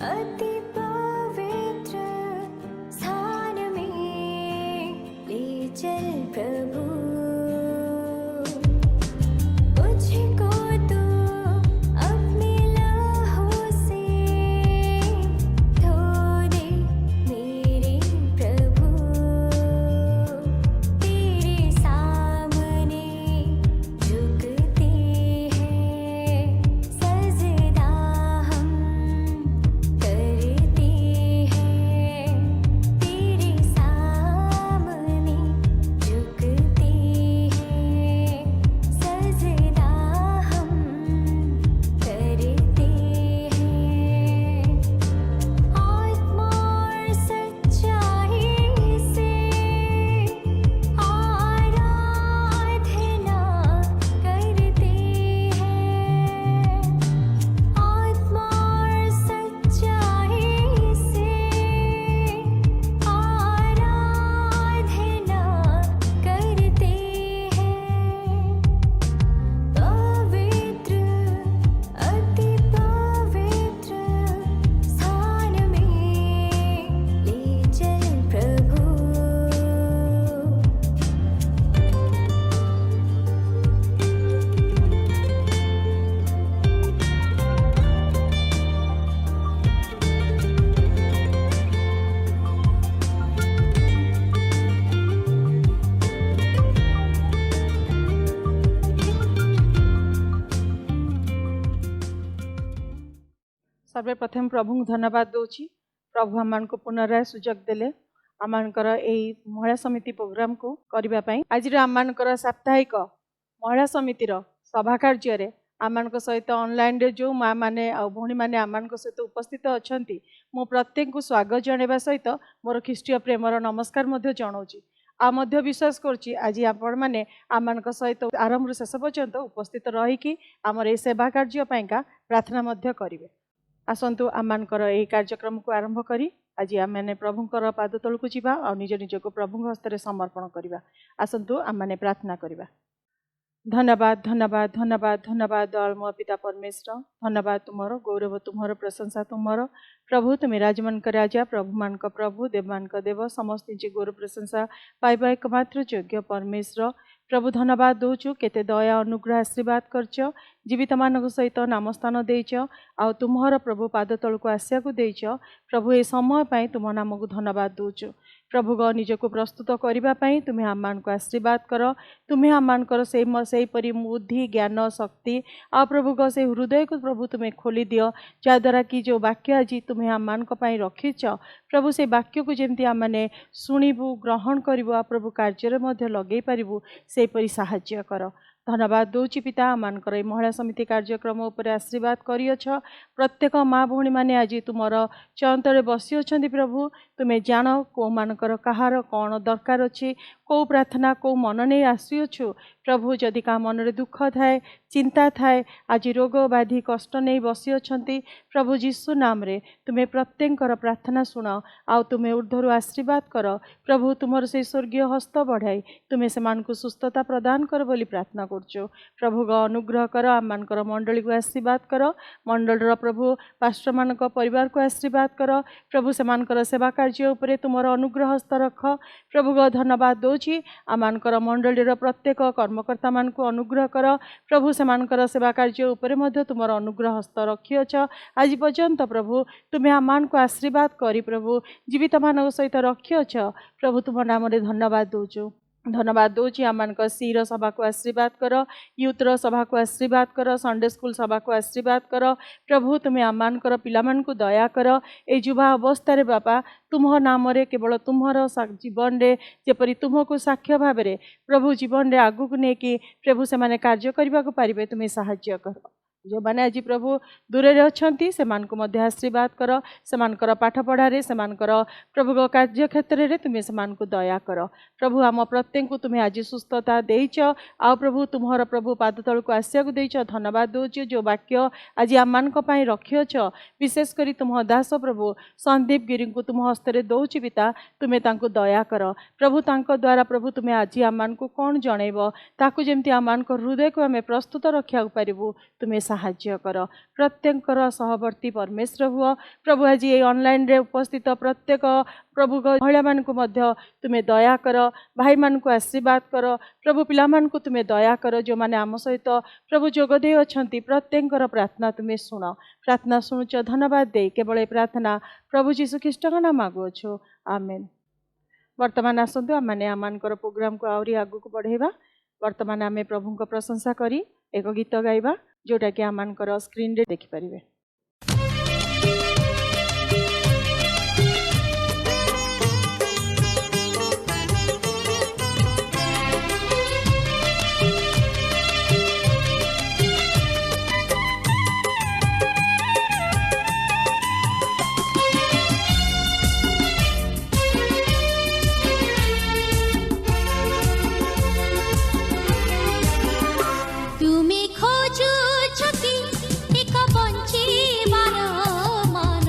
अति पवित्र स्थान में ले चल प्रभु, मुझको तो अपने लहू से धो दे मेरे प्रभु, तेरे सामने झुकते हैं सजदा हम करते हैं, तेरे सामने झुकते हैं सजदा हम करते हैं। आत्मा और सच्चाई से आराधना करते हैं, आत्मा और सच्चाई से आराधना करते हैं। पवित्र अति पवित्र स्थान में ले चल प्रभु। सर्वप्रथम प्रभु धन्यवाद दूची। प्रभु आम को पुनराय सुजोग देले आमर यही महिला समिति प्रोग्राम को करने पाई। आज आमर साप्ताहिक महिला समितिर सभा कार्य आम सहित ऑनलाइन रे जो माँ मैंने आ भौणी मैंने आम सहित उपस्थित अच्छा मु प्रत्येक को स्वागत जनवा सहित मोर ख्रीष्टीय प्रेमर नमस्कार जनाऊँगी। आ विश्वास करुच्ची आज आपण मैंने आम सहित आरंभ शेष पर्यंत उपस्थित रहीकि आमर ये सेवा कार्य प्रार्थना करेंगे। आसतु आमर यही कार्यक्रम को आरंभ करी आज आम मैंने प्रभुंर पाद तल को जीवा और निज निजक प्रभु हस्त समर्पण करवा। आसतु आम मैंने प्रार्थना करवा। धन्यवाद धन्यवाद धन्यवाद धन्यवाद दयालुमय पिता परमेश्वर, धन्यवाद तुमर गौरव तुमर प्रशंसा तुमर प्रभु, तुम राजमान राजा प्रभु मान प्रभु देव मान देव समस्त गौरव प्रशंसा पाइबा एकमात्र योग्य परमेश्वर। प्रभु धन्यवाद दौचु केते दया अनुग्रह आशीर्वाद करच जीवित मान सहित नाम स्थान देच आ तुम्हार प्रभु पाद तल को आसिया को देच। प्रभु ये समय पाई तुम नाम को धन्यवाद दौचु। प्रभु ग निज को प्रस्तुत करने तुम्हें आम को आशीर्वाद कर, तुम्हें आमर से परी बुद्धि ज्ञान शक्ति आ प्रभु ग से हृदय को प्रभु तुम्हें खोली दियो जहाद्वारा कि जो वाक्य आज तुम्हें आम रखीच प्रभु से वाक्य को जमी आम मैंने शुणु ग्रहण करूँ प्रभु कार्य लगे पारू से परी साहाय्य कर। धन्यवाद दौची पिता आमर महिला समिति कार्यक्रम उपर आशीर्वाद करियछ। प्रत्येक माँ भौणी मैंने आज तुमर चयंतरे बसी अच्छा प्रभु, तुम्हें जान कौ मानकर कहार कौन दरकार अच्छी कौ प्रार्थना कौ मन नहीं आसुछु प्रभु। जदि का मन रे दुख थाए चिंता थाए आज रोग व्याधि कष्ट नहीं बसी अच्छा प्रभु जीशु नाम रे तुम्हें प्रत्येक प्रार्थना शुण आ तुम्हें ऊर्ध्वर आशीर्वाद कर प्रभु। तुमर से स्वर्गीय हस्त बढ़ाई तुम्हें से सुस्थता प्रदान कर बोली प्रार्थना करचो प्रभु। ग अनुग्रह कर आमर मंडली को आशीर्वाद कर, मंडल प्रभु पास्टर मान परिवार को आशीर्वाद कर प्रभु। से सेवा कार्य उपरे तुमर अनुग्रह हस्त रख प्रभु। ग धन्यवाद दौची आमर मंडली प्रत्येक कर्मकर्ता मान को अनुग्रह कर प्रभु। से सेवा कार्य उपरे तुमर अनुग्रह हस्त रखिअछ आज पर्यंत प्रभु। तुम्हें आम को आशीर्वाद करी प्रभु जीवित मान सहित रखिअछ प्रभु। तुम नाम धन्यवाद दौचु। धन्यवाद दौची आम सीर सभा को आशीर्वाद कर, यूथर सभा को आशीर्वाद कर, संडे स्कूल सभा को आशीर्वाद कर प्रभु। तुम्हें आमर पिलामान को दया कर ए युवा अवस्था बापा तुम नाम केवल तुम्हार जीवन रे जेपरी तुमको साक्ष्य भाव में प्रभु जीवन रे आगु को लेकिन प्रभु से कार्य करने को पारे तुम्हें साहाय्य कर। जो मैंने आज प्रभु दूर रे अच्छी से आशीर्वाद कर, से पाठ पढ़ारे से प्रभु कार्य क्षेत्र में तुम्हें से दया कर प्रभु। आम प्रत्येक को तुम्हें आज सुस्थता देच आ प्रभु तुम्हार प्रभु पाद तल को आसिया को देच। धन्यवाद दूची जो वाक्य आज आम रखिअछ विशेषकर तुम दास प्रभु संदीप गिरी को तुम हस्ते दौची पिता। तुम्हें तांको दया कर प्रभु, तांको द्वारा प्रभु तुम्हें आज आम को कौन जनइब ताकू जमती आम हृदय को आम प्रस्तुत रखा पारू तुम्हें साहाय्य कर प्रत्येक सहवर्ती परमेश्वर हुआ प्रभु आज ये ऑनलाइन रे उपस्थित प्रत्येक प्रभु महिला मानकु मध्य तुमे दया कर भाई मानकु आशीर्वाद कर प्रभु पिला मानकु तुमे दया कर जो माने आम सहित प्रभु जोगदे अछंती प्रत्येक प्रार्थना तुमे शुण प्रार्थना शुणुच धन्यवाद दे केवल प्रार्थना प्रभु जीशु ख्रीष्ट नाम मागुअछु आमेन। वर्तमान आसतु आम प्रोग्राम को आहरी आगु को बढ़ेबा। वर्तमान आम प्रभु को प्रशंसा करी एक गीत गाइबा जोटा कि आम स्क्रीन रे देखि परिबे। तुम्हें खोजो छकी एक बंचीबार मान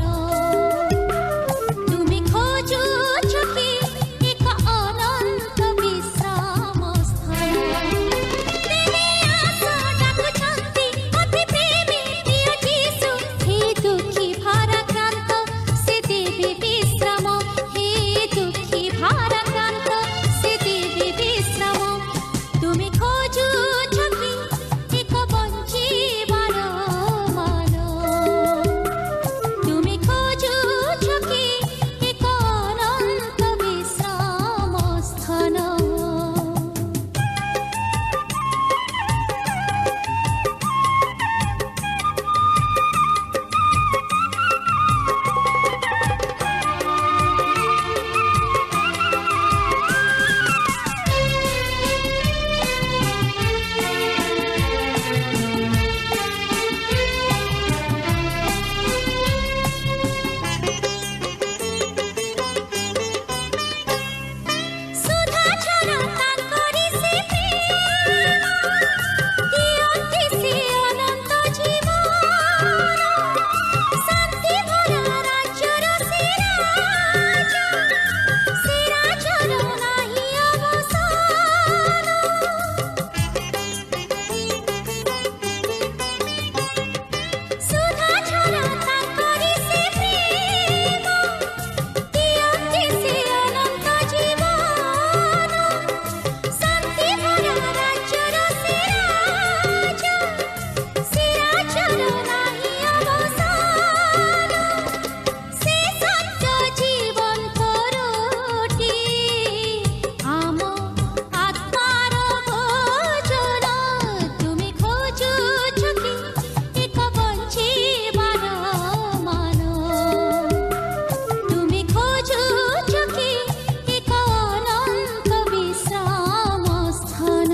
तुम्हें खोजो छकी एक अनंत विश्राम स्थान तेरे आशा डाकुछंती अति प्रेमी प्रिय जीशु हे दुखी भाराक्रांत से देवी विश्राम हे दुखी भाराक्रांत से देवी विश्राम तुम्हें खोजो छकी एक बंचीबार मान तुम्हें खोजो छकी एक अनंत विश्राम स्थान। सुधा छरा तांकरी से प्रेम दियंती से अनंत जीवन शांति भरा राज्यर से राजर नाही अवसान सुधा छरा तांकरी से प्रेम दियंती से अनंत जीवन शांति भरा राज्यर से राजर नाही अवसान से सत्य जीवन रोटी आम आत्मार भोजन तुम्हें खोजो छकी एक बंचीबार मान तुम्हें खोजो छकी एक अनंत विश्राम स्थान।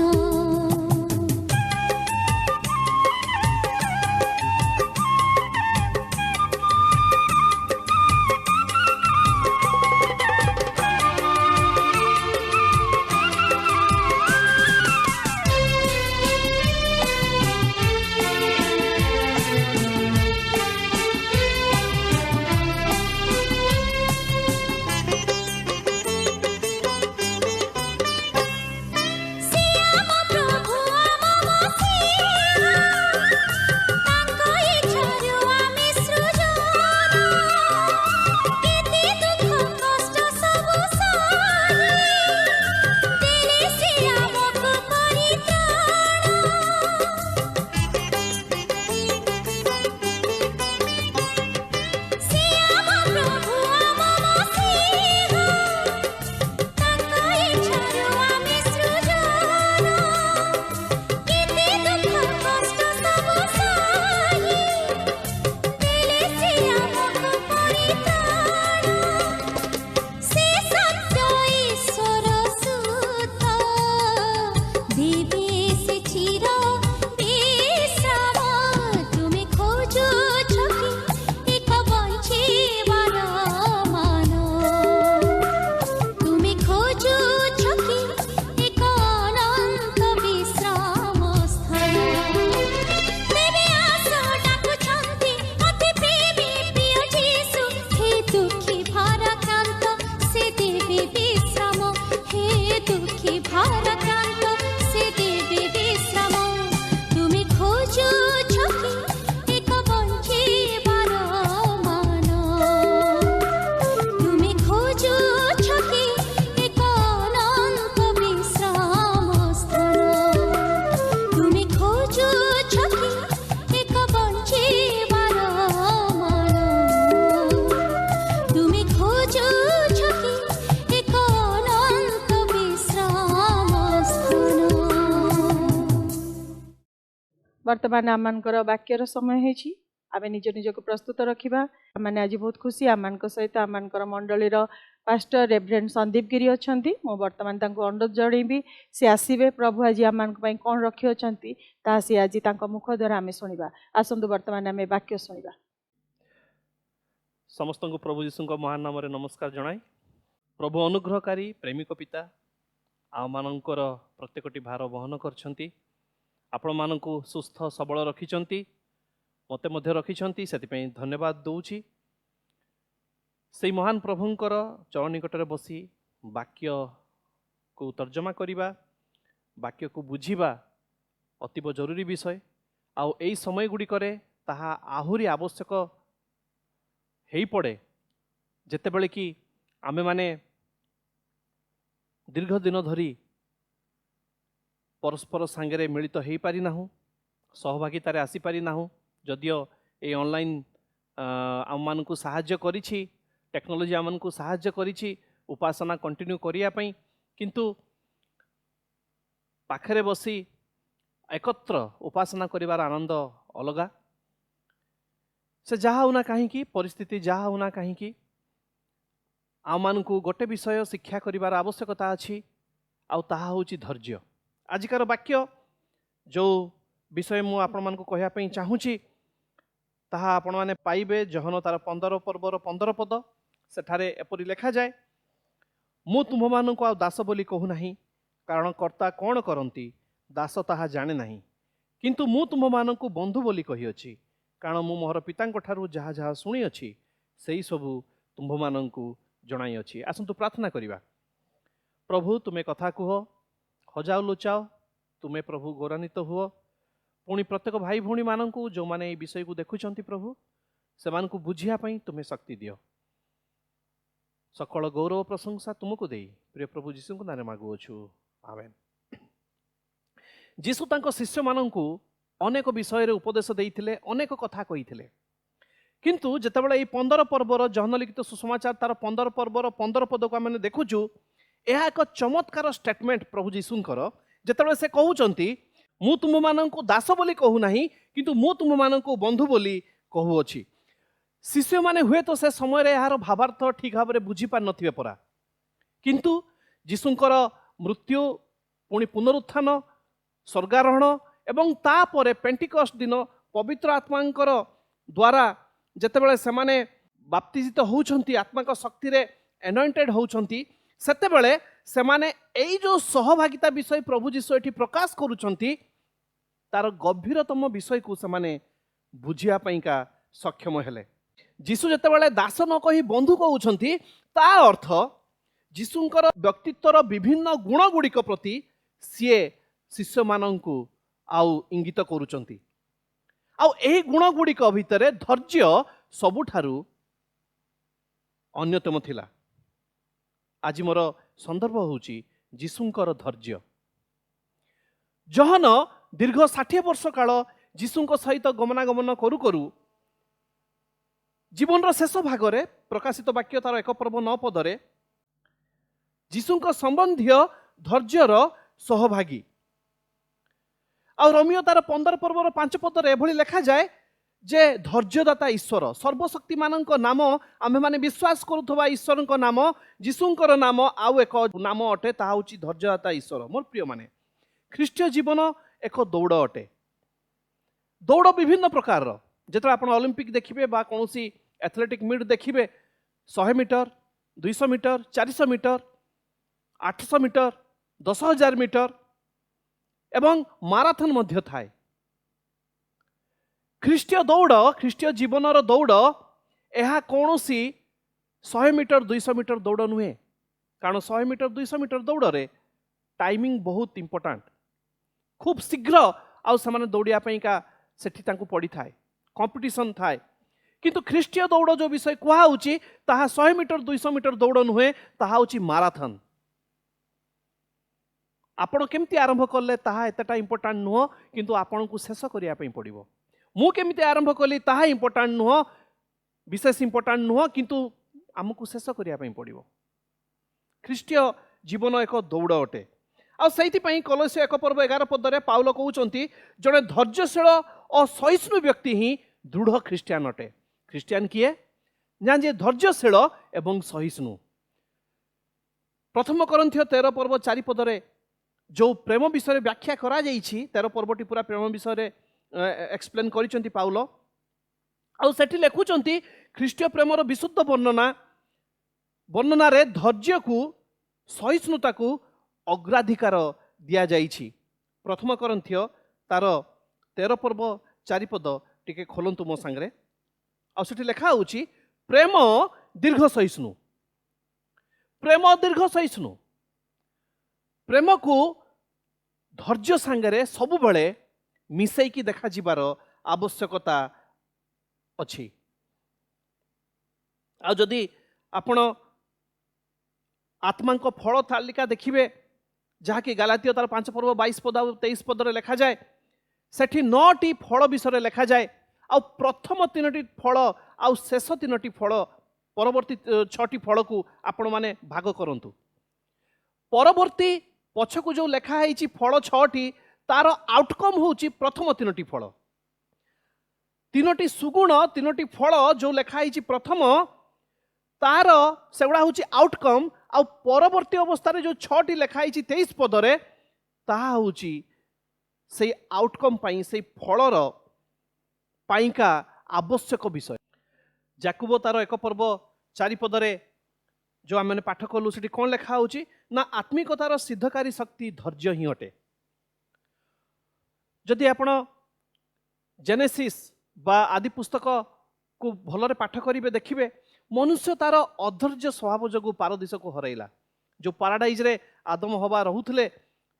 श्याम प्रभु आम मसीहा तांको इच्छारु आमे सृजन केते दुख कष्ट सबु सही देले से आमको परित्राण श्याम प्रभु आम मसीहा तांको इच्छारु आमे सृजन केते दुख कष्ट सबु सही देले से आमको परित्राण से सत्य ईश्वर सुत देवी से चिर विश्राम तुम्हें खोजो छकी एक बंचीबार मान तुम्हें खोजो छकी एक अनंत विश्राम स्थान तेरे आशा डाकुछंती अति प्रेमी प्रिय जीशु हे वर्तमान आमମାନଙ୍କର ବାକ୍ୟର ସମୟ ହେଇଛି। ଆମେ ନିଜ ନିଜକୁ ପ୍ରସ୍ତୁତ ରଖିବା। ଆମେ ଆଜି ବହୁତ ଖୁସି ଆମମାନଙ୍କ ସହିତ ଆମମାନଙ୍କର ମଣ୍ଡଳୀର ପାଷ୍ଟର ରେଭରେଣ୍ଡ ସନ୍ଦୀପ ଗିରି ଅଛନ୍ତି। ମୁଁ ବର୍ତ୍ତମାନ ତାଙ୍କୁ ଅନୁରୋଧ ଜଣେଇବି ସେ ଆସିବେ। ପ୍ରଭୁ ଆଜି ଆମମାନଙ୍କ ପାଇଁ କ'ଣ ରଖିଅଛନ୍ତି ତାହା ସେ ଆଜି ତାଙ୍କ ମୁଖ ଦ୍ୱାରା ଆମେ ଶୁଣିବା। ଆସନ୍ତୁ ବର୍ତ୍ତମାନ ଆମେ ବାକ୍ୟ ଶୁଣିବା। ସମସ୍ତଙ୍କୁ ପ୍ରଭୁ ଯୀଶୁଙ୍କ ମହାନ ନାମରେ ନମସ୍କାର ଜଣାଏ। ପ୍ରଭୁ ଅନୁଗ୍ରହକାରୀ ପ୍ରେମିକ ପିତା ଆମମାନଙ୍କର ପ୍ରତ୍ୟେକଟି ଭାର ବହନ କରିଛନ୍ତି। ଆପଣମାନଙ୍କୁ ସୁସ୍ଥ ସବଳ ରଖିଛନ୍ତି, ମୋତେ ମଧ୍ୟ ରଖିଛନ୍ତି, ସେଥିପାଇଁ ଧନ୍ୟବାଦ ଦେଉଛି। ସେଇ ମହାନ ପ୍ରଭୁଙ୍କର ଚରଣ ନିକଟରେ ବସି ବାକ୍ୟକୁ ତର୍ଜମା କରିବା, ବାକ୍ୟକୁ ବୁଝିବା ଅତୀବ ଜରୁରୀ ବିଷୟ। ଆଉ ଏଇ ସମୟ ଗୁଡ଼ିକରେ ତାହା ଆହୁରି ଆବଶ୍ୟକ ହେଇପଡ଼େ ଯେତେବେଳେ କି ଆମେମାନେ ଦୀର୍ଘ ଦିନ ଧରି ପରସ୍ପର ସାଙ୍ଗରେ ମିଳିତ ହେଇପାରିନାହୁଁ, ସହଭାଗିତାରେ ଆସିପାରିନାହୁଁ। ଯଦିଓ ଏଇ ଅନଲାଇନ୍ ଆମମାନଙ୍କୁ ସାହାଯ୍ୟ କରିଛି, ଟେକ୍ନୋଲୋଜି ଆମମାନଙ୍କୁ ସାହାଯ୍ୟ କରିଛି ଉପାସନା କଣ୍ଟିନ୍ୟୁ କରିବା ପାଇଁ, କିନ୍ତୁ ପାଖରେ ବସି ଏକତ୍ର ଉପାସନା କରିବାର ଆନନ୍ଦ ଅଲଗା। ସେ ଯାହା ହେଉନା କାହିଁକି, ପରିସ୍ଥିତି ଯାହା ହେଉନା କାହିଁକି, ଆମମାନଙ୍କୁ ଗୋଟେ ବିଷୟ ଶିକ୍ଷା କରିବାର ଆବଶ୍ୟକତା ଅଛି, ଆଉ ତାହା ହେଉଛି ଧୈର୍ଯ୍ୟ। ଆଜିକାର ବାକ୍ୟ ଯେଉଁ ବିଷୟ ମୁଁ ଆପଣମାନଙ୍କୁ କହିବା ପାଇଁ ଚାହୁଁଛି ତାହା ଆପଣମାନେ ପାଇବେ ଜହନ ତାର 15 ପର୍ବର 15 ପଦ। ସେଠାରେ ଏପରି ଲେଖାଯାଏ, ମୁଁ ତୁମ୍ଭମାନଙ୍କୁ ଆଉ ଦାସ ବୋଲି କହୁନାହିଁ, କାରଣ କର୍ତ୍ତା କ'ଣ କରନ୍ତି ଦାସ ତାହା ଜାଣେ ନାହିଁ, କିନ୍ତୁ ମୁଁ ତୁମ୍ଭମାନଙ୍କୁ ବନ୍ଧୁ ବୋଲି କହିଅଛି, କାରଣ ମୁଁ ମୋର ପିତାଙ୍କ ଠାରୁ ଯାହା ଯାହା ଶୁଣିଅଛି ସେଇ ସବୁ ତୁମ୍ଭମାନଙ୍କୁ ଜଣାଇଅଛି। ଆସନ୍ତୁ ପ୍ରାର୍ଥନା କରିବା। ପ୍ରଭୁ ତୁମେ କଥା କୁହ, ହଜାଉ ଲୁଚାଅ, ତୁମେ ପ୍ରଭୁ ଗୌରବାନ୍ୱିତ ହୁଅ। ପୁଣି ପ୍ରତ୍ୟେକ ଭାଇ ଭଉଣୀମାନଙ୍କୁ ଯେଉଁମାନେ ଏହି ବିଷୟକୁ ଦେଖୁଛନ୍ତି ପ୍ରଭୁ ସେମାନଙ୍କୁ ବୁଝିବା ପାଇଁ ତୁମେ ଶକ୍ତି ଦିଅ। ସକଳ ଗୌରବ ପ୍ରଶଂସା ତୁମକୁ ଦେଇ ପ୍ରିୟ ପ୍ରଭୁ ଯୀଶୁଙ୍କ ନାଁରେ ମାଗୁଅଛୁ, ଆମେନ୍। ଯୀଶୁ ତାଙ୍କ ଶିଷ୍ୟମାନଙ୍କୁ ଅନେକ ବିଷୟରେ ଉପଦେଶ ଦେଇଥିଲେ, ଅନେକ କଥା କହିଥିଲେ, କିନ୍ତୁ ଯେତେବେଳେ ଏହି 15 ପର୍ବର ଜହନ ଲିଖିତ ସୁସମାଚାର ତାର 15 ପର୍ବର 15 ପଦକୁ ଆମେ ଦେଖୁଛୁ, ଏହା ଏକ ଚମତ୍କାର ଷ୍ଟେଟମେଣ୍ଟ ପ୍ରଭୁ ଯୀଶୁଙ୍କର। ଯେତେବେଳେ ସେ କହୁଛନ୍ତି, ମୁଁ ତୁମମାନଙ୍କୁ ଦାସ ବୋଲି କହୁନାହିଁ, କିନ୍ତୁ ମୁଁ ତୁମମାନଙ୍କୁ ବନ୍ଧୁ ବୋଲି କହୁଅଛି। ଶିଷ୍ୟମାନେ ହୁଏତ ସେ ସମୟରେ ଏହାର ଭାବାର୍ଥ ଠିକ୍ ଭାବରେ ବୁଝିପାରିନଥିବେ ପରା, କିନ୍ତୁ ଯୀଶୁଙ୍କର ମୃତ୍ୟୁ, ପୁଣି ପୁନରୁତ୍ଥାନ, ସ୍ୱର୍ଗାରୋହଣ ଏବଂ ତାପରେ ପେଣ୍ଟିକଷ୍ଟ ଦିନ ପବିତ୍ର ଆତ୍ମାଙ୍କର ଦ୍ୱାରା ଯେତେବେଳେ ସେମାନେ ବାପ୍ତିଜିତ ହେଉଛନ୍ତି, ଆତ୍ମାଙ୍କ ଶକ୍ତିରେ ଏନଏଣ୍ଟେଡ୍ ହେଉଛନ୍ତି, ସେତେବେଳେ ସେମାନେ ଏଇ ଯେଉଁ ସହଭାଗିତା ବିଷୟ ପ୍ରଭୁ ଯୀଶୁ ଏଠି ପ୍ରକାଶ କରୁଛନ୍ତି ତାର ଗଭୀରତମ ବିଷୟକୁ ସେମାନେ ବୁଝିବା ପାଇଁକା ସକ୍ଷମ ହେଲେ। ଯୀଶୁ ଯେତେବେଳେ ଦାସ ନ କହି ବନ୍ଧୁ କହୁଛନ୍ତି, ତା ଅର୍ଥ ଯୀଶୁଙ୍କର ବ୍ୟକ୍ତିତ୍ୱର ବିଭିନ୍ନ ଗୁଣ ଗୁଡ଼ିକ ପ୍ରତି ସିଏ ଶିଷ୍ୟମାନଙ୍କୁ ଆଉ ଇଙ୍ଗିତ କରୁଛନ୍ତି। ଆଉ ଏହି ଗୁଣ ଗୁଡ଼ିକ ଭିତରେ ଧୈର୍ଯ୍ୟ ସବୁଠାରୁ ଅନ୍ୟତମ ଥିଲା। ଆଜି ମୋର ସନ୍ଦର୍ଭ ହେଉଛି ଯୀଶୁଙ୍କର ଧୈର୍ଯ୍ୟ। ଜହନ ଦୀର୍ଘ 60 ବର୍ଷ କାଳ ଯୀଶୁଙ୍କ ସହିତ ଗମନାଗମନ କରୁ କରୁ ଜୀବନର ଶେଷ ଭାଗରେ ପ୍ରକାଶିତ ବାକ୍ୟ ତାର 1 ପର୍ବ 9 ପଦରେ ଯୀଶୁଙ୍କ ସମ୍ବନ୍ଧୀୟ ଧୈର୍ଯ୍ୟର ସହଭାଗୀ। ଆଉ ରୋମିଓ ତାର 15 ପର୍ବର 5 ପଦରେ ଏଭଳି ଲେଖାଯାଏ ଯେ ଧୈର୍ଯ୍ୟଦାତା ଈଶ୍ୱର, ସର୍ବଶକ୍ତିମାନଙ୍କ ନାମ, ଆମେମାନେ ବିଶ୍ୱାସ କରୁଥିବା ଈଶ୍ୱରଙ୍କ ନାମ, ଯୀଶୁଙ୍କର ନାମ ଆଉ ଏକ ନାମ ଅଟେ, ତାହା ହେଉଛି ଧୈର୍ଯ୍ୟଦାତା ଈଶ୍ୱର। ମୋର ପ୍ରିୟମାନେ, ଖ୍ରୀଷ୍ଟୀୟ ଜୀବନ ଏକ ଦୌଡ଼ ଅଟେ। ଦୌଡ଼ ବିଭିନ୍ନ ପ୍ରକାରର। ଯେତେବେଳେ ଆପଣ ଅଲିମ୍ପିକ ଦେଖିବେ ବା କୌଣସି ଆଥଲେଟିକ୍ ମିଟ୍ ଦେଖିବେ, 100 metre, 200 metre, 400 metre, 800 metre, 10,000 metre ଏବଂ ମାରାଥନ୍ ମଧ୍ୟ ଥାଏ। ଖ୍ରୀଷ୍ଟୀୟ ଦୌଡ଼, ଖ୍ରୀଷ୍ଟୀୟ ଜୀବନର ଦୌଡ଼, ଏହା କୌଣସି 100 ମିଟର 200 ମିଟର ଦୌଡ଼ ନୁହେଁ, କାରଣ 100 ମିଟର 200 ମିଟର ଦୌଡ଼ରେ ଟାଇମିଂ ବହୁତ ଇମ୍ପୋର୍ଟାଣ୍ଟ। ଖୁବ୍ ଶୀଘ୍ର ଆଉ ସେମାନେ ଦୌଡ଼ିବା ପାଇଁକା ସେଠି ତାଙ୍କୁ ପଡ଼ିଥାଏ, କମ୍ପିଟିସନ୍ ଥାଏ। କିନ୍ତୁ ଖ୍ରୀଷ୍ଟୀୟ ଦୌଡ଼ ଯେଉଁ ବିଷୟ କୁହାହେଉଛି ତାହା 100 ମିଟର 200 ମିଟର ଦୌଡ଼ ନୁହେଁ, ତାହା ହେଉଛି ମାରାଥନ୍। ଆପଣ କେମିତି ଆରମ୍ଭ କଲେ ତାହା ଏତେଟା ଇମ୍ପୋର୍ଟାଣ୍ଟ ନୁହଁ, କିନ୍ତୁ ଆପଣଙ୍କୁ ଶେଷ କରିବା ପାଇଁ ପଡ଼ିବ। ମୁଁ କେମିତି ଆରମ୍ଭ କଲି ତାହା ଇମ୍ପୋର୍ଟାଣ୍ଟ ନୁହଁ, ବିଶେଷ ଇମ୍ପୋର୍ଟାଣ୍ଟ ନୁହଁ, କିନ୍ତୁ ଆମକୁ ଶେଷ କରିବା ପାଇଁ ପଡ଼ିବ। ଖ୍ରୀଷ୍ଟୀୟ ଜୀବନ ଏକ ଦୌଡ଼ ଅଟେ। ଆଉ ସେଇଥିପାଇଁ କଲୋସ୍ୟ 1:11 ପାଉଲ କହୁଛନ୍ତି ଜଣେ ଧୈର୍ଯ୍ୟଶୀଳ ଓ ସହିଷ୍ଣୁ ବ୍ୟକ୍ତି ହିଁ ଦୃଢ଼ ଖ୍ରୀଷ୍ଟିଆନ ଅଟେ। ଖ୍ରୀଷ୍ଟିଆନ କିଏ? ନା ଯିଏ ଧୈର୍ଯ୍ୟଶୀଳ ଏବଂ ସହିଷ୍ଣୁ। 1 Corinthians 13:4 ଯେଉଁ ପ୍ରେମ ବିଷୟରେ ବ୍ୟାଖ୍ୟା କରାଯାଇଛି, 13 ପର୍ବଟି ପୁରା ପ୍ରେମ ବିଷୟରେ ଏକ୍ସପ୍ଲେନ୍ କରିଛନ୍ତି ପାଉଲ। ଆଉ ସେଠି ଲେଖୁଛନ୍ତି ଖ୍ରୀଷ୍ଟୀୟ ପ୍ରେମର ବିଶୁଦ୍ଧ ବର୍ଣ୍ଣନାରେ ଧୈର୍ଯ୍ୟକୁ ସହିଷ୍ଣୁତାକୁ ଅଗ୍ରାଧିକାର ଦିଆଯାଇଛି। 1 Corinthians ତାର 13:4 ଟିକେ ଖୋଲନ୍ତୁ ମୋ ସାଙ୍ଗରେ। ଆଉ ସେଠି ଲେଖା ହେଉଛି ପ୍ରେମ ଦୀର୍ଘ ସହିଷ୍ଣୁ। ପ୍ରେମ ଦୀର୍ଘ ସହିଷ୍ଣୁ। ପ୍ରେମକୁ ଧୈର୍ଯ୍ୟ ସାଙ୍ଗରେ ସବୁବେଳେ ମିଶେଇକି ଦେଖାଯିବାର ଆବଶ୍ୟକତା ଅଛି। ଆଉ ଯଦି ଆପଣ ଆତ୍ମାଙ୍କ ଫଳ ତାଲିକା ଦେଖିବେ, ଯାହାକି ଗାଲାତୀୟ ତାର 5:22-23 ଲେଖାଯାଏ, ସେଠି 9ଟି ଫଳ ବିଷୟରେ ଲେଖାଯାଏ। ଆଉ ପ୍ରଥମ 3ଟି ଫଳ ଆଉ ଶେଷ 3ଟି ଫଳ, ପରବର୍ତ୍ତୀ 6ଟି ଫଳକୁ ଆପଣମାନେ ଭାଗ କରନ୍ତୁ। ପରବର୍ତ୍ତୀ ପଛକୁ ଯେଉଁ ଲେଖା ହେଇଛି ଫଳ 6ଟି, ତାର ଆଉଟକମ୍ ହେଉଛି ପ୍ରଥମ 3ଟି ଫଳ। 3ଟି ସୁଗୁଣ 3ଟି ଫଳ ଯେଉଁ ଲେଖା ହେଇଛି ପ୍ରଥମ, ତାର ସେଗୁଡ଼ା ହେଉଛି ଆଉଟକମ୍। ଆଉ ପରବର୍ତ୍ତୀ ଅବସ୍ଥାରେ ଯେଉଁ 6ଟି ଲେଖା ହେଇଛି 23 ପଦରେ, ତାହା ହେଉଛି ସେଇ ଆଉଟକମ୍ ପାଇଁ, ସେଇ ଫଳର ପାଇଁକା ଆବଶ୍ୟକ ବିଷୟ। ଯାକୁବ ତାର 1:4 ଯେଉଁ ଆମେ ପାଠ କଲୁ, ସେଠି କ'ଣ ଲେଖା ହେଉଛି ନା ଆତ୍ମିକତାର ସିଦ୍ଧକାରୀ ଶକ୍ତି ଧୈର୍ଯ୍ୟ ହିଁ ଅଟେ। ଯଦି ଆପଣ ଜେନେସିସ୍ ବା ଆଦି ପୁସ୍ତକକୁ ଭଲରେ ପାଠ କରିବେ, ଦେଖିବେ ମନୁଷ୍ୟ ତାର ଅଧୈର୍ଯ୍ୟ ସ୍ୱଭାବ ଯୋଗୁଁ ପାରଦୀସକୁ ହରାଇଲା। ଯେଉଁ ପାରାଡାଇଜ୍ରେ ଆଦମ ହବା ରହୁଥିଲେ,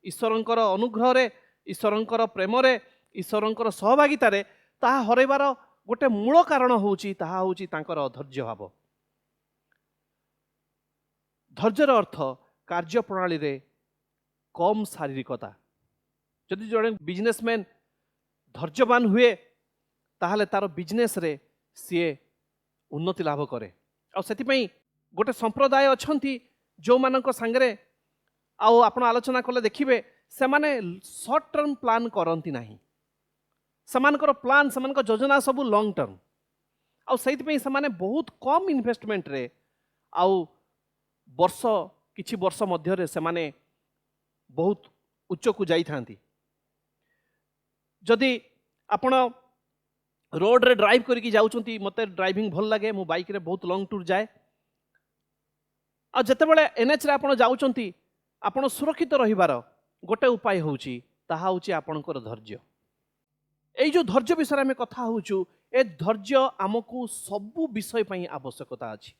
ଈଶ୍ୱରଙ୍କର ଅନୁଗ୍ରହରେ, ଈଶ୍ୱରଙ୍କର ପ୍ରେମରେ, ଈଶ୍ୱରଙ୍କର ସହଭାଗିତାରେ, ତାହା ହରାଇବାର ଗୋଟେ ମୂଳ କାରଣ ହେଉଛି, ତାହା ହେଉଛି ତାଙ୍କର ଅଧୈର୍ଯ୍ୟ ଭାବ। ଧୈର୍ଯ୍ୟର ଅର୍ଥ କାର୍ଯ୍ୟ ପ୍ରଣାଳୀରେ କମ୍ ଶାରୀରିକତା। ଯଦି ଜଣେ ବିଜନେସମ୍ୟାନ୍ ଧୈର୍ଯ୍ୟବାନ ହୁଏ, ତାହେଲେ ତାର ବିଜନେସରେ ସିଏ ଉନ୍ନତି ଲାଭ କରେ। ଆଉ ସେଥିପାଇଁ ଗୋଟେ ସମ୍ପ୍ରଦାୟ ଅଛନ୍ତି ଯେଉଁମାନଙ୍କ ସାଙ୍ଗରେ ଆଉ ଆପଣ ଆଲୋଚନା କଲେ ଦେଖିବେ, ସେମାନେ ସର୍ଟ ଟର୍ମ ପ୍ଲାନ୍ କରନ୍ତି ନାହିଁ। ସେମାନଙ୍କର ପ୍ଲାନ୍, ସେମାନଙ୍କ ଯୋଜନା ସବୁ ଲଙ୍ଗ ଟର୍ମ। ଆଉ ସେଇଥିପାଇଁ ସେମାନେ ବହୁତ କମ୍ ଇନଭେଷ୍ଟମେଣ୍ଟରେ ଆଉ କିଛି ବର୍ଷ ମଧ୍ୟରେ ସେମାନେ ବହୁତ ଉଚ୍ଚକୁ ଯାଇଥାନ୍ତି। ଯଦି ଆପଣ ରୋଡରେ ଡ୍ରାଇଭ୍ କରିକି ଯାଉଛନ୍ତି, ମୋତେ ଡ୍ରାଇଭିଂ ଭଲ ଲାଗେ, ମୁଁ ବାଇକ୍ରେ ବହୁତ ଲଙ୍ଗ ଟୁର୍ ଯାଏ। ଆଉ ଯେତେବେଳେ NHରେ ଆପଣ ଯାଉଛନ୍ତି, ଆପଣ ସୁରକ୍ଷିତ ରହିବାର ଗୋଟେ ଉପାୟ ହେଉଛି, ତାହା ହେଉଛି ଆପଣଙ୍କର ଧୈର୍ଯ୍ୟ। ଏଇ ଯେଉଁ ଧୈର୍ଯ୍ୟ ବିଷୟରେ ଆମେ କଥା ହେଉଛୁ, ଏ ଧୈର୍ଯ୍ୟ ଆମକୁ ସବୁ ବିଷୟ ପାଇଁ ଆବଶ୍ୟକତା ଅଛି।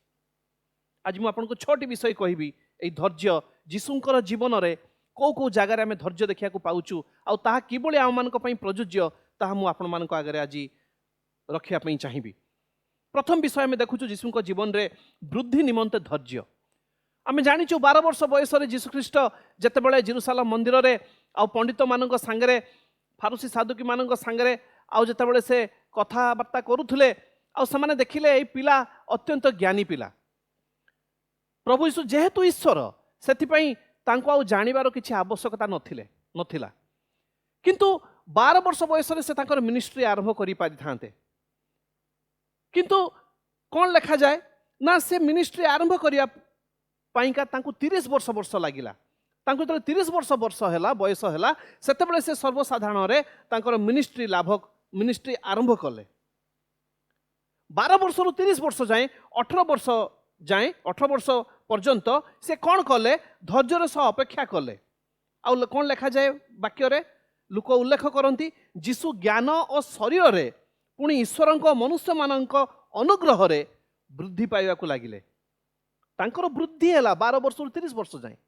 ଆଜି ମୁଁ ଆପଣଙ୍କୁ 6ଟି ବିଷୟ କହିବି। ଏଇ ଧୈର୍ଯ୍ୟ ଯୀଶୁଙ୍କର ଜୀବନରେ କେଉଁ କେଉଁ ଜାଗାରେ ଆମେ ଧୈର୍ଯ୍ୟ ଦେଖିବାକୁ ପାଉଛୁ, ଆଉ ତାହା କିଭଳି ଆମମାନଙ୍କ ପାଇଁ ପ୍ରଯୁଜ୍ୟ, ତାହା ମୁଁ ଆପଣମାନଙ୍କ ଆଗରେ ଆଜି ରଖିବା ପାଇଁ ଚାହିଁବି। ପ୍ରଥମ ବିଷୟ ଆମେ ଦେଖୁଛୁ ଯୀଶୁଙ୍କ ଜୀବନରେ ବୃଦ୍ଧି ନିମନ୍ତେ ଧୈର୍ଯ୍ୟ। ଆମେ ଜାଣିଛୁ 12 ବର୍ଷ ବୟସରେ ଯୀଶୁଖ୍ରୀଷ୍ଟ ଯେତେବେଳେ ଜେରୁସାଲେମ ମନ୍ଦିରରେ ଆଉ ପଣ୍ଡିତମାନଙ୍କ ସାଙ୍ଗରେ, ଫାରୁସି ସାଦୁକୀମାନଙ୍କ ସାଙ୍ଗରେ ଆଉ ଯେତେବେଳେ ସେ କଥାବାର୍ତ୍ତା କରୁଥିଲେ, ଆଉ ସେମାନେ ଦେଖିଲେ ଏଇ ପିଲା ଅତ୍ୟନ୍ତ ଜ୍ଞାନୀ ପିଲା। ପ୍ରଭୁ ଯୀଶୁ ଯେହେତୁ ଈଶ୍ୱର, ସେଥିପାଇଁ ତାଙ୍କୁ ଆଉ ଜାଣିବାର କିଛି ଆବଶ୍ୟକତା ନଥିଲା। କିନ୍ତୁ 12 ବର୍ଷ ବୟସରେ ସେ ତାଙ୍କର ମିନିଷ୍ଟ୍ରି ଆରମ୍ଭ କରିପାରିଥାନ୍ତେ। କିନ୍ତୁ କ'ଣ ଲେଖାଯାଏ ନା ସେ ମିନିଷ୍ଟ୍ରି ଆରମ୍ଭ କରିବା ପାଇଁକା ତାଙ୍କୁ 30 ବର୍ଷ ଲାଗିଲା। ତାଙ୍କୁ ଯେତେବେଳେ 30 ବର୍ଷ ହେଲା, ବୟସ ହେଲା, ସେତେବେଳେ ସେ ସର୍ବସାଧାରଣରେ ତାଙ୍କର ମିନିଷ୍ଟ୍ରି ଆରମ୍ଭ କଲେ। 12 ବର୍ଷରୁ 30 ବର୍ଷ ଯାଏଁ, 18 ବର୍ଷ ପର୍ଯ୍ୟନ୍ତ ସେ କ'ଣ କଲେ? ଧୈର୍ଯ୍ୟର ସହ ଅପେକ୍ଷା କଲେ। ଆଉ କ'ଣ ଲେଖାଯାଏ ବାକ୍ୟରେ? ଲୋକ ଉଲ୍ଲେଖ କରନ୍ତି, ଯୀଶୁ ଜ୍ଞାନ ଓ ଶରୀରରେ ପୁଣି ଈଶ୍ୱରଙ୍କ ମନୁଷ୍ୟମାନଙ୍କ ଅନୁଗ୍ରହରେ ବୃଦ୍ଧି ପାଇବାକୁ ଲାଗିଲେ। ତାଙ୍କର ବୃଦ୍ଧି ହେଲା 12 ବର୍ଷରୁ 30 ବର୍ଷ ଯାଏଁ।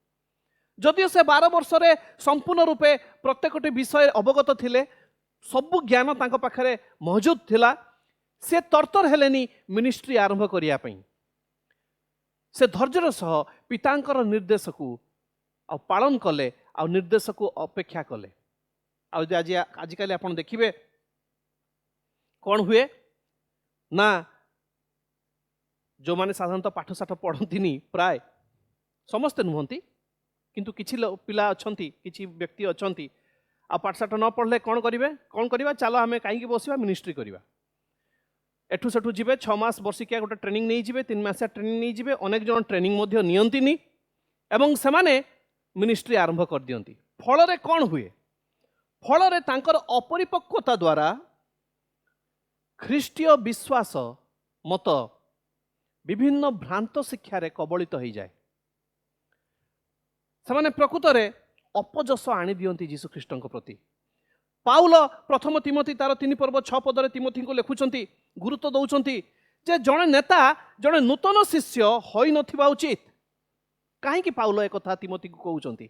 ଯଦିଓ ସେ 12 ବର୍ଷରେ ସମ୍ପୂର୍ଣ୍ଣ ରୂପେ ପ୍ରତ୍ୟେକଟି ବିଷୟ ଅବଗତ ଥିଲେ, ସବୁ ଜ୍ଞାନ ତାଙ୍କ ପାଖରେ ମହଜୁଦ ଥିଲା, ସେ ତରତର ହେଲେନି ମିନିଷ୍ଟ୍ରି ଆରମ୍ଭ କରିବା ପାଇଁ। ସେ ଧୈର୍ଯ୍ୟର ସହ ପିତାଙ୍କର ନିର୍ଦ୍ଦେଶକୁ ଆଉ ପାଳନ କଲେ, ଆଉ ନିର୍ଦ୍ଦେଶକୁ ଅପେକ୍ଷା କଲେ। ଆଉ ଆଜିକାଲି ଆପଣ ଦେଖିବେ କ'ଣ ହୁଏ ନା, ଯେଉଁମାନେ ସାଧାରଣତଃ ପାଠଶାଠ ପଢ଼ନ୍ତିନି, ପ୍ରାୟ ସମସ୍ତେ ନୁହନ୍ତି, किंतु किछि पिला अछंती किछि व्यक्ति अछंती आ पाठशाठ न पढ़ले कौन करिवे कौन करिवा चलो आमे काईकी बसिबा मिनिस्ट्री करिवा एठू सेठू जीवे 6 मास वर्षिकिया गोटे ट्रेनिंग नहीं जीवे 3 मासिया ट्रेनिंग नहीं जीवे अनेक जन ट्रेनिंग मध्य नियंतिनी एवं सेमाने मिनिस्ट्री आरंभ कर दियंती फल कौन हुए फल तांकर अपरिपक्वता द्वारा ख्रीष्टीय विश्वास मत विभिन्न भ्रांत शिक्षा रे कबलित हो जाए सेमाने प्रकृत रे अपजस आनी दियंती यीशु ख्रीष्टन प्रति पाउल प्रथम तिमोथी तार 3 पर्व 6 पदरे तिमोथी को लिखुचंती गुरुत्व दौचंती जे जड़े नेता जड़े नूतन शिष्य होई नथिबा उचित कहीं पाउल एक कथा तिमोथी को कहउचंती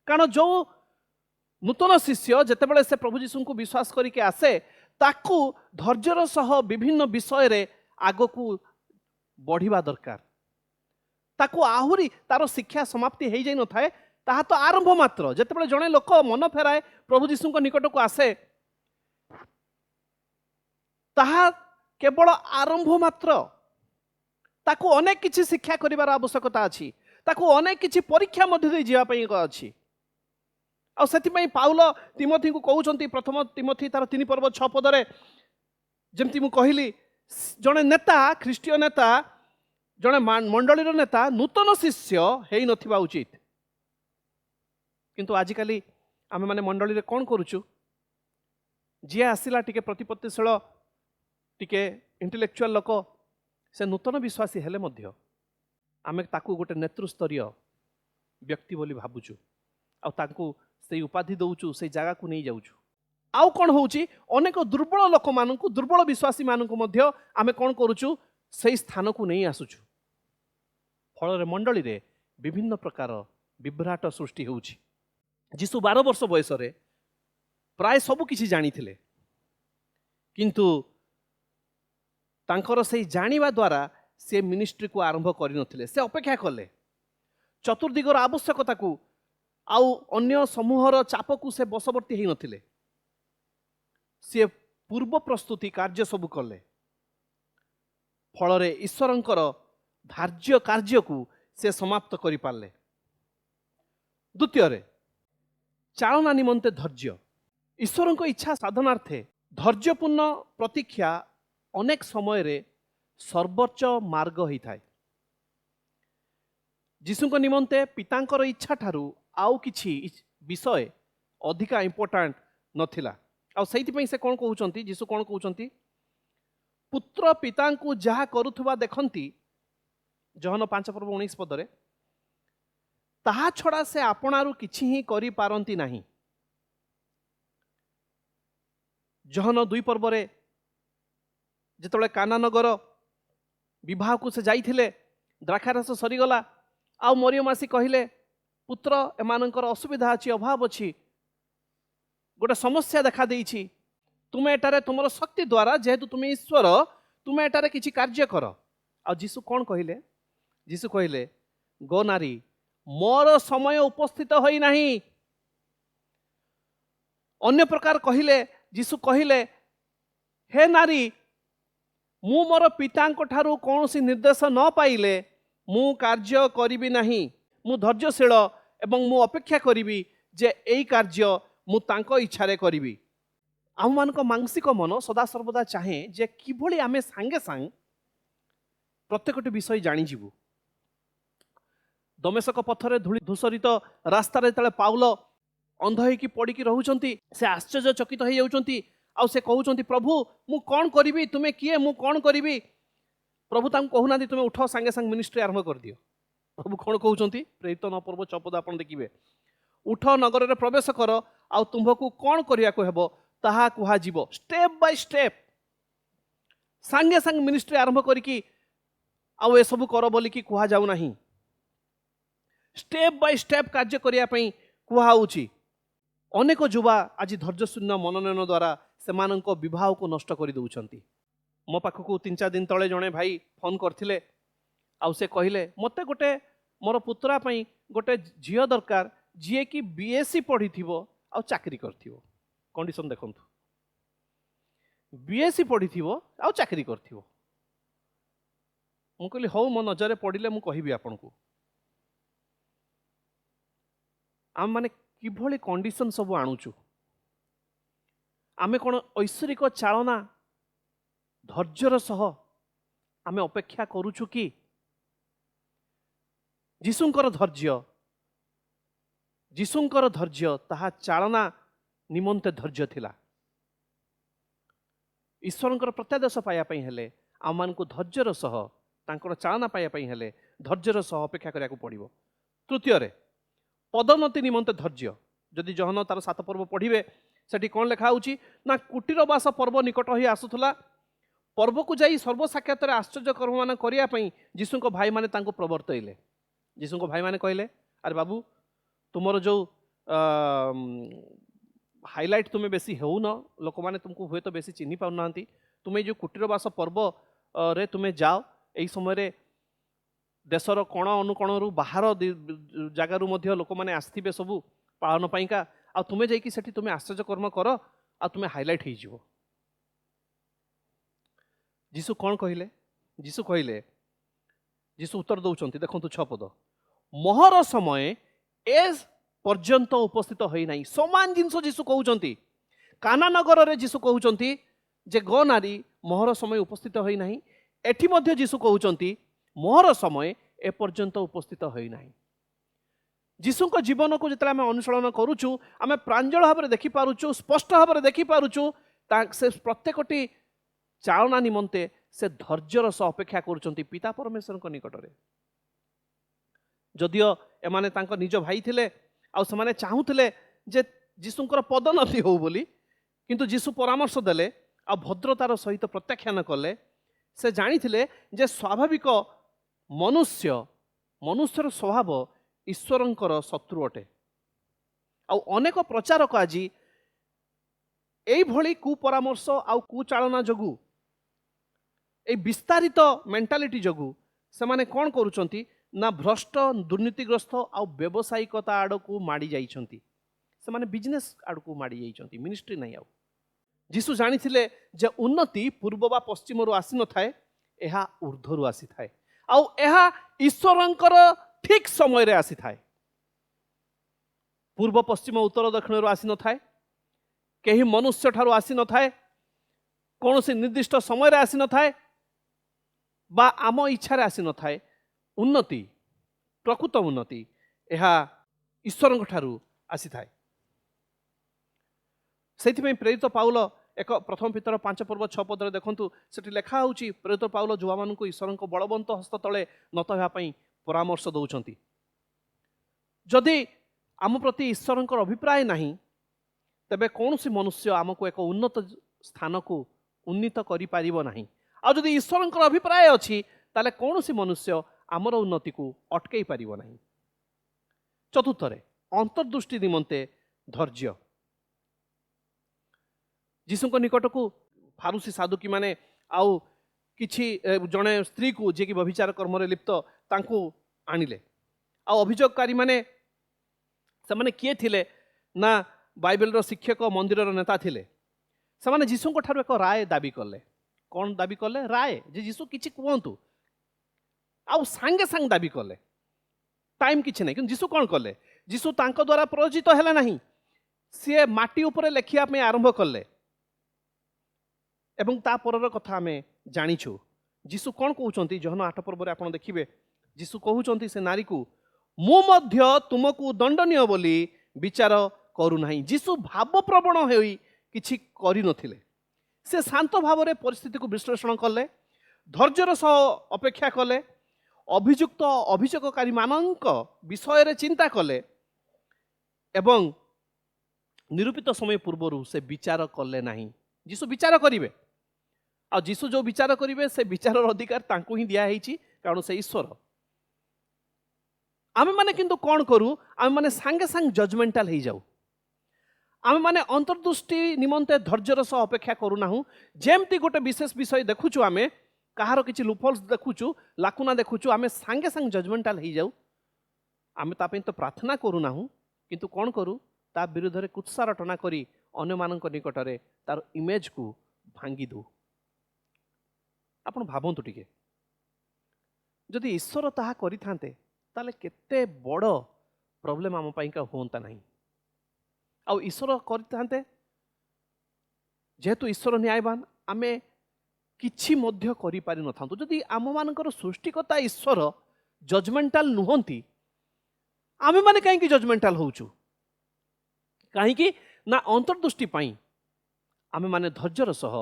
कारण जो नूतन शिष्य जेतेबेले से प्रभु यीशु को विश्वास करके आसे ताकू धैर्यर सह विभिन्न विषय रे आगो को बढ़िबा दरकार ताकू आहुरी तार शिक्षा समाप्ति हो जाई न थाए ताहा तो आरंभ मात्र जेतेबेले जड़े लोक मन फेराए प्रभु यीशु निकट को आसे ताहा केवल आरंभ मात्र ताकू अनेक किछि शिक्षा करिवार आवश्यकता अछि ताकू अनेक किछि परीक्षा मध्य दे जीवा पई अछि आ सेति पाउल तिमोथी को कहउचंती प्रथम तिमोथी तार 3 पर्व 6 पदरे जेमती मु कहिली जड़े नेता ख्रीष्टीय नेता जड़े मंडलीर नेता नूतन शिष्य हेई नथिबा उचित किंतु आजिकाली आमे माने मंडली रे कौन करूचु जी आसिला टिके प्रतिपत्तिशील टिके इंटेलेक्चुअल लोक से नूतन विश्वासी हेले मध्य आमे ताकू गोटे नेतृस्तरीय व्यक्ति बोली भाबुचु आ ताकू से उपाधि दउचु से जगह को नहीं जाउचु आउ कौन होउची अनेक दुर्बल लोक मानकु दुर्बल विश्वासी मानकु मध्य आमे कौन करूचु से स्थान को नहीं आसुचु फल रे मंडली रे विभिन्न प्रकार विभ्राट सृष्टि होउची जीशु 12 वर्ष बयस रे प्राय सबु किछि जानी थिले किंतु तांकर से जानिबा द्वारा से मिनिस्ट्री को आरंभ करि नथिले से अपेक्षा कले चतुर्दिगर आवश्यकता को आउ अन्य समूहर चाप को से बसवर्ती ही नथिले से पूर्व प्रस्तुति कार्य सबु कले फल रे ईश्वरंकर धार्य कार्य को से समाप्त करि पारले द्वितीय रे चालना निमंते धैर्य ईश्वर को इच्छा साधनार्थे धैर्यपूर्ण प्रतीक्षा अनेक समय रे सर्वोच्च मार्ग होता है जीशु को निमंते पितांकर इच्छा ठारू आउ किछि विषय अधिका इंपोर्टेंट नथिला आ सेइति से कौन कहउचंती जीशु कौन कहउचंती पुत्र पिता को जहा करुथुबा देखंती जहन 5 पर्व 19 पदरे ताहा छड़ा से आपणारु किछि ही करि पारंती नाही जहन 2 पर्व रे जेतबेले काना नगर विवाह को से जाइथिले द्राक्षारस सरीगला आउ मरियम आसी कहिले पुत्र एमानंकर असुविधा अछि अभाव अछि गोटे समस्या देखा देइछि तुमे एटारे तुमर शक्ति द्वारा जेहेतु तुमे ईश्वर तुमे एटारे किछि कार्य कर आ जीशु कौन कहिले जीशु कहिले गो नारी मोर समय उपस्थित होई नाही अन्य प्रकार कहिले जीशु कहिले हे नारी मु मोर पितांक ठारू कौनसी निर्देश न पाइले मु कार्य करिबि नाही मु धैर्यशील एवं मु अपेक्षा करिबि जे एई कार्य मु तांको इच्छा रे करिबि आम मानक मानसिक मन सदा सर्वदा चाहे जे किभଳି आमे सांगे सांग प्रत्येकटी विषय जानी जीवु दमेशक पथरे धूଳି धूसरित रास्ता रे तले पाउल अंध होइकी पड़िकी रहउचंती से आश्चर्यचकित हो जाउचंती आ से कहउचंती प्रभु मु कौन करिबि तुमे किए मु कौन करिबि प्रभु तांको कहउनांती तुमे उठ सांगे सांग मिनिस्ट्री आरंभ कर दियो प्रभु कौन कहउचंती प्रेरित 9 पर्व 6 पद आपण देखिबे उठ नगर रे प्रवेश कर आ तुमको कौन करिया को हेबो ताहा कुहा जीवो स्टेप बाय स्टेप सांगे सांग मिनिस्ट्री आरंभ करिकी आ ए सब कर बोली की कुहा जाउ नाही स्टेप बाय स्टेप कार्य करिया पई कुहा होउची अनेक युवा आज धैर्य शून्य मनोनयन द्वारा सेमानंको विवाह को नष्ट कर दउछंती मो पाखकू 3-4 दिन तले जणे भाई फोन करथिले आ से कहिले मते गोटे मोर पुत्रा पई गोटे झियो दरकार जिए कि बीएससी पढ़ी थिबो आ चाकरी करथिबो कंडीशन देखंतु बीएससी पढ़ी थिबो आ चाकरी करथिबो मु कहली हो मो नजरे पड़िले मु कहिबी आपनकू आम माने किभली कंडीशन सब आणुचु आमे कोन ऐश्वरिक चालना धैर्यर सह आमे अपेक्षा करूछु कि जीशुंकर धैर्य ताहा चालना निमंते धैर्य थिला ईश्वरंकर प्रत्यादेश पाया पई हेले आम मानकु धैर्यर सह तांकर चालना पाया पई हेले धैर्यर सह अपेक्षा करिया को पड़िबो। तृतीय रे पदोन्नति निमंते धैर्य जदि जहन तार 7 पर्व पढ़िबे सेठी कोन लेखा होउची ना कुटीरवास पर्व निकट होई आसुथला पर्व को जाई सर्व साक्षात आश्चर्य कर्म मान करिया पई जीशुंको भाई माने तांको प्रवर्तइले जीशुंको भाई माने कहले अरे बाबू तुमर जो हाइलाइट तुम्हें बेसी हो न लोक माने तुमको हुए तो बेसी चिन्ही पाउ नांती तुम्हें जो कुटीरवास पर्व रे तुम्हें जाओ एई समय रे देशर कोण अनुकोणरू बाहर जगारू मध्य लोक माने आस्थिबे सबु पालन पाइका आ तुम्हें जाइकी सेठी तुम्हें आश्चर्य कर्म कर आ तुम्हें हाइलाइट हो जिवो। जीशु कौन कहले जीशु उत्तर दौरान देखो 6 पद मोहर समय ए पर्यंत उपस्थित होई नाही समान जिनस जीशु कहउचंती काना नगर रे जीशु कहउचंती जे गो नारी मोहर समय उपस्थित होई नाही एठी मध्य जीशु कहउचंती मोहर समय ए पर्यंत उपस्थित होई नाही। जीशुंको जीवन को जिते आम अनुसरण करुचु आम प्रांजल भाव में देखि पारुचु स्पष्ट भाव में देखि पारुचु से प्रत्येकटी चालना निमंते से धैर्यर सह अपेक्षा करुचंती पिता परमेश्वर को निकट रे जदियो एमाने तांको निज भाई थिले आ समाने चाहूथिले जे जीशुंकर पदोन्नति हो बोली किंतु जीशु परामर्श देले आ भद्रतार सहित प्रत्याख्यान कले से जानिथिले जे स्वाभाविक मनुष्यर स्वभाव ईश्वरंकर शत्रु अटे आ अनेक प्रचारक आज एई भली कुपरामर्श आ कुचालना जगु ए विस्तारित मेंटालिटी जगु से माने कौन करुचंती ना भ्रष्ट दुर्नीतिग्रस्त आ व्यवसायिकता आड़कू माड़ी जाइछंती से माने बिजनेस आड़कू माड़ी जाइछंती मिनिस्ट्री नहीं आउ जीशु जानिथिले जे उन्नति पूर्व बा पश्चिम रु आसी न थाए एहा ऊर्ध्वरु आसी थाए आ एहा ईश्वरंकर ठीक समय रे आसी थाए पूर्व पश्चिम उत्तर दक्षिण रु आसी न थाए केही मनुष्य ठारू आसी न थाए कोनोसी निर्दिष्ट समय रे आसी न थाए बा आम इच्छा रे आसी न थाए उन्नति प्रकृत उन्नति यह ईश्वर ठारू आसी थाए से प्रेरित पाउल एक प्रथम पितर 5 पर्व 6 पदरे देखंतु सेठी लेखा होउची प्रेरित पाउल जुवा मानकु ईश्वर बलवंत हस्त तले नत हेबा पई परामर्श दउचंती जदि आम प्रति ईश्वर अभिप्राय नहीं तेबे कौन सी मनुष्य आमको एक उन्नत स्थान को उन्नीत करि पारिबो नाही आ जदि ईश्वर अभिप्राय अछि ताले कौन सी मनुष्य आमर उन्नति को अटकई पारिबो नाही। चतुर्थरे अंतर्दृष्टि निमंते धैर्य जीशुंको निकट को फारूसी साधुकी माने आउ किछि जणे स्त्री को जे कि व्यभिचार कर्म रे लिप्त तांको आनिले आ अभियोगकारी माने से माने किए थिले ना बाइबल रो शिक्षक मंदिर रो नेता थिले से माने जीशुंको ठारो एक राय दाबी करले कौन दाबी करले राय जे जीशु किछि कहंतु आउ सांगे सांग दाबी कले टाइम किछि नहीं कि जीशु कौन कले जीशु तांको द्वारा प्रयोजित हेला नहीं सी माटी उपरे लेखिया में आरंभ कले एवं ता परर कथा आमे जानिछु जीशु कौन कहउचंती जहन 8 पर्व रे आपण देखिबे जीशु कहउचंती से नारी को मु मध्य तुमको दंडनीय बोली विचार करू नाही जीशु भावप्रवण होई किछि करि नथिले से शांत भाव रे परिस्थिति को विश्लेषण कले धैर्यर सह अपेक्षा कले अभियुक्त अभियोगकारी मानक विषय रे चिंता कले एवं निरूपित समय पूर्व से विचार कले नहीं जीशु विचार करिवे आ जीशु जो विचार करिवे से विचार अधिकार तांको ही दिया हेछि कारण से ईश्वर आमे माने किंतु कौन करू आमे माने सांगे सांग जजमेंटाल हो जाऊ आमे माने अंतर्दृष्टि निमंते धैर्यर सह अपेक्षा करू नाहु जेमती गोटे विशेष विषय देखुछु आमे कहार किछि लुफल्स देखुछु लाकुना देखुछु आमे सांगे सांग जजमेंटाल हो जाऊ आमे ता तो प्रार्थना करू नाहु किंतु कौन करू ता विरुद्ध रे कुत्सा रटना करी अन्य मानक निकट रे तार इमेज को भांगी दो आपण भाबंतु टिके जदि ईश्वर ताहा करि थांते ताले केते बड़ प्रोब्लेम आम पाइका होता नहीं आउ ईश्वर करते जेहेतु ईश्वर न्यायवान आमे किछि मध्य करि पारि नथांतु जदि आम मानकर सृष्टिकर्ता ईश्वर जजमेंटाल नुहंती आमे माने काहेकि जजमेंटाल होउछु काहेकि ना अंतर्दृष्टि पाई आमे माने धैर्यर सह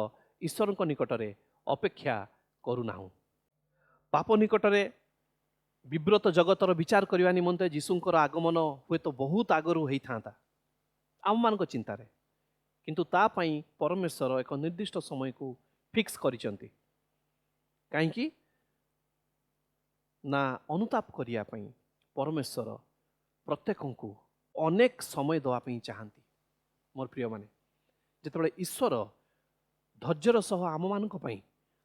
ईश्वर निकटरे अपेक्षा करूनाहु पाप निकटरे विव्रत जगतर विचार करने निमंते जीशुंकर आगमन हुए तो बहुत आगरू होता आम मान चिंतार किंतु ता पई परमेश्वर एक निर्दिष्ट समय को फिक्स करिसंती कहीं ना अनुताप करिया पई परमेश्वर प्रत्येक को अनेक समय दवाई चाहती मोर प्रिय माने जिते ईश्वर धैर्यर सह आम मान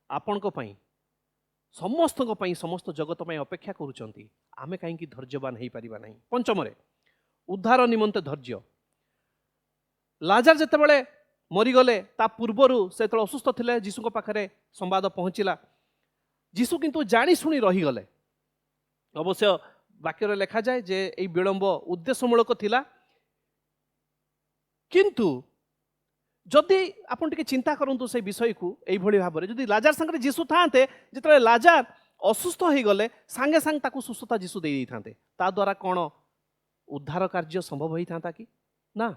आपण समस्त समस्त जगत में अपेक्षा करुचंती आमे कहीं धैर्यवान हो पारिबा नहीं। पंचम उद्धार निमंते धैर्य लाजार जेतेबेले मरीगले ता पूर्वरु से असुस्थ थिले जीशु पाखरे संवाद पहुँचला जीशु किंतु जानी शुणी रहीगले अवश्य वाक्य लिखा जाए जे এই विलंब उद्देश्यमूलक थिला किंतु जदि आपन टिके चिंता करंतु से विषय को एई भली भाबरे जदि लाजार संगे जीशु थांते जेतले लाजार असुस्थ हो गले सांगे सांग ताकू सुस्थता जीशु दे थांते ता द्वारा कोन उद्धार कार्य संभव होई थांता कि ना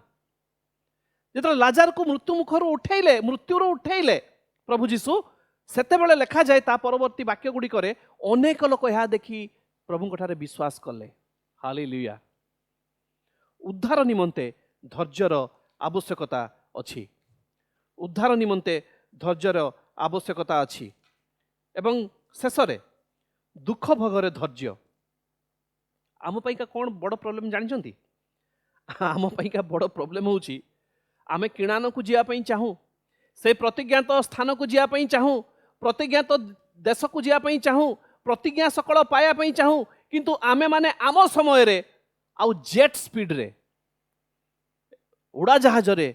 जेतले लाजार को मृत्यु मुखर उठैले मृत्युर उठैले प्रभु जीशु सेतेबेले लिखा जाए ता परवर्ती वाक्य गुडी करे अनेक लोक यहा देखि प्रभु ठारे विश्वास कले हालेलुया। उद्धार निमंते धैर्यर आवश्यकता अछि उद्धार निमंते धैर्यर आवश्यकता अछि एवं शेषरे दुख भोगरे धैर्य आम पाइका कौन बड़ प्रॉब्लम जानछंती आम पाइका बड़ प्रॉब्लम होउची आमे किणान को जिया पई चाहू से प्रतिज्ञात स्थान को जिया पई चाहू प्रतिज्ञात देश को जिया पई चाहू प्रतिज्ञा सकल पाया पई चाहू किंतु आमे माने आम समय रे आउ जेट स्पीड रे उड़ा जहाज रे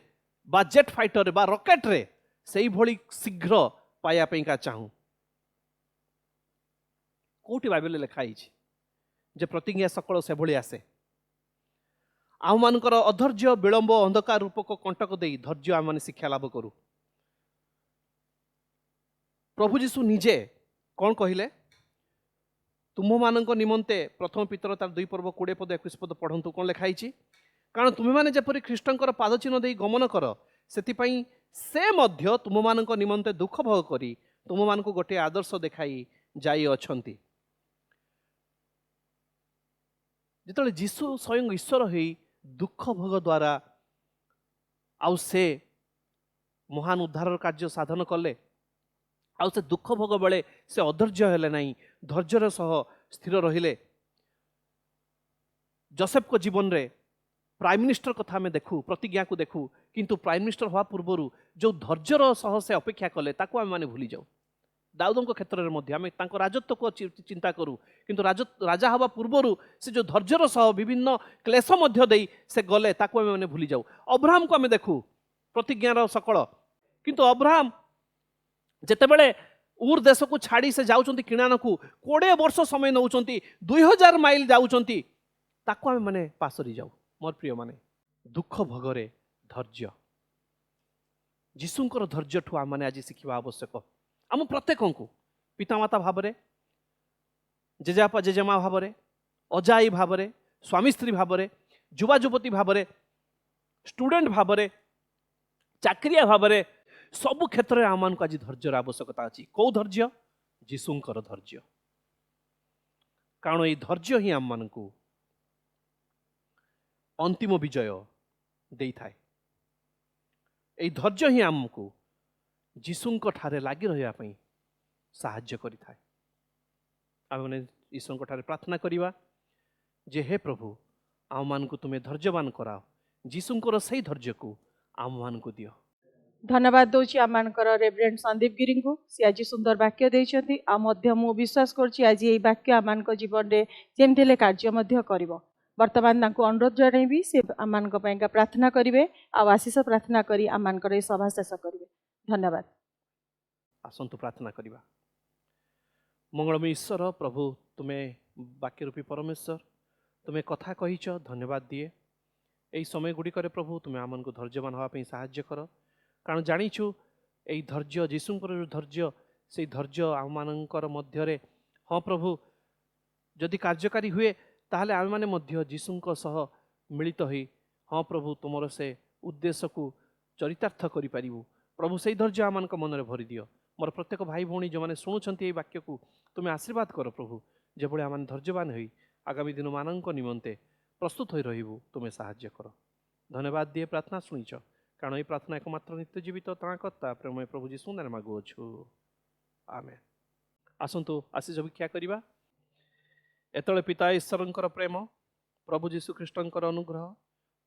बा जेट फाइटर बा रॉकेट रे सेई भली शीघ्र पाया पई का चाहू कोठी बाइबल लिखा हिची जे प्रतिज्ञा सकल से भली आसे आम मानकर अधैर्य विलंब अंधकार रूपक कंटक देई धैर्य आम माने शिक्षा लाभ करू। प्रभु जीशु निजे कौन कहिले तुम मानक निमंते प्रथम पितर तार 2 पर्व 20 पद 21 पद पढ़ंतु कौन लिखा हिची कारण तुम माने जेपरि ख्रीष्टंकर पाद चिन्ह देई गमन कर सेतिपई से मध्य तुम मानक निमंते दुख भोग करी तुम मानक गोटे आदर्श देखाई जाई अछंती। जेतले जीशु स्वयं ईश्वर होई दुख भोग द्वारा आउ से महान उद्धार कार्य साधन कले आउ से दुख भोग बेले से अधैर्य हेले नहीं धैर्यर सह स्थिर रहिले। जोसेफ को जीवन रे प्राइम मिनिस्टर कथा में देखू प्रतिज्ञा को देखू किंतु प्राइम मिनिस्टर हवा पूर्वर जो धैर्यर सह से अपेक्षा कले ताको आम माने भूली जाऊ। दाऊद क्षेत्र में मध्य आम राजत्व को चिंता करूँ किंतु राजा हवा पूर्वर से जो धैर्यर सह विभिन्न क्लेश मध्य देई से गले ताको आम माने भूली जाऊ। अब्राहम को आम देखू प्रतिज्ञार सकल किंतु अब्राहम जेतेबेले उर देश को छाड़ी से जाउचंती किणान को 20 वर्ष समय नौचंती 2000 माइल जाउचंती ताको आम माने पासरी जाऊ। मोर प्रिय माने दुख भोगरे धैर्य जीशुंकर धैर्य ठू आम माने आज शिखिबा आवश्यक। आम प्रत्येक को पितामाता भावरे जेजापा जेजेमा भावरे अजाई भावरे स्वामी स्त्री भावरे युवा युवती भावरे स्टूडेंट भावरे चाकरिया भावरे सबु क्षेत्र में आम आज धैर्यर आवश्यकता अच्छी कौ धैर्य जीशुंकर धैर्य कारण ये धैर्य ही आम मान को अंतिम विजय दे थाए। ये धैर्य ही आमको जीशुंक ठारे लगी रहा साहाय्य करि थाए। आम मैंने ईश्वर ठारे प्रार्थना करिबा जे हे प्रभु आम मान को तुम्हें धैर्यवान कराओ जीशुंकर सही धैर्य को आम मान को दियो। धन्यवाद दौची आम रेवरेंड संदीप गिरी को सी आज सुंदर वाक्य देइछंती आ मध्य मु विश्वास करछि आज ये वाक्य आम जीवन रे जेमथिले कार्य मध्य करिवो। वर्तमान तांको अनुरोध जणैबी से आम प्रार्थना करिवे आ आशीष प्रार्थना करी आम सभा शेष करिवे। धन्यवाद। आसंतु प्रार्थना करिबा। मंगलमय ईश्वर प्रभु तुम्हें वाक्य रूपी परमेश्वर तुम्हें कथा कहीच धन्यवाद दिए यही समय गुड़िक प्रभु तुम्हें आम को धैर्यवान हाँपी साहाय्य कर कारण जाचु यही धैर्य जीशुंकर जो धैर्य से धैर्य आम मानकर मध्य हाँ प्रभु जदि कार्यकारी हुए ताहले आम मैंने जीशुंक सह मिलित हो हाँ प्रभु तुमर से उद्देश्य को चरितार्थ करूँ प्रभु से धैर्य आम मन में भरी दियो मोर प्रत्येक भाई भौणी जो मैंने शुणुंट ये वाक्य को तुम्हें आशीर्वाद कर प्रभु जो आम धैर्यवान हो आगामी दिन मान निमंते प्रस्तुत हो रही तुम्हें साहाय्य कर धन्यवाद दिए प्रार्थना शुणीच कारण ये प्रार्थना एकमात्र नित्य जीवित त्राणकर्ता प्रेमय प्रभु जीशु नाम मागुअछु आमेन। आसतु आशीष भिक्षा करवा एतले पिता ईश्वरंकर प्रेम प्रभु जीशु ख्रीष्टंकर अनुग्रह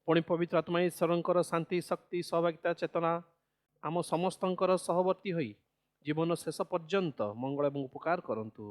पुणी पवित्र आत्मा ईश्वरंकर शांति शक्ति सहभागिता चेतना आम समस्तंकर सहवर्ती होई जीवन शेष पर्यंत मंगल एवं उपकार करंतु।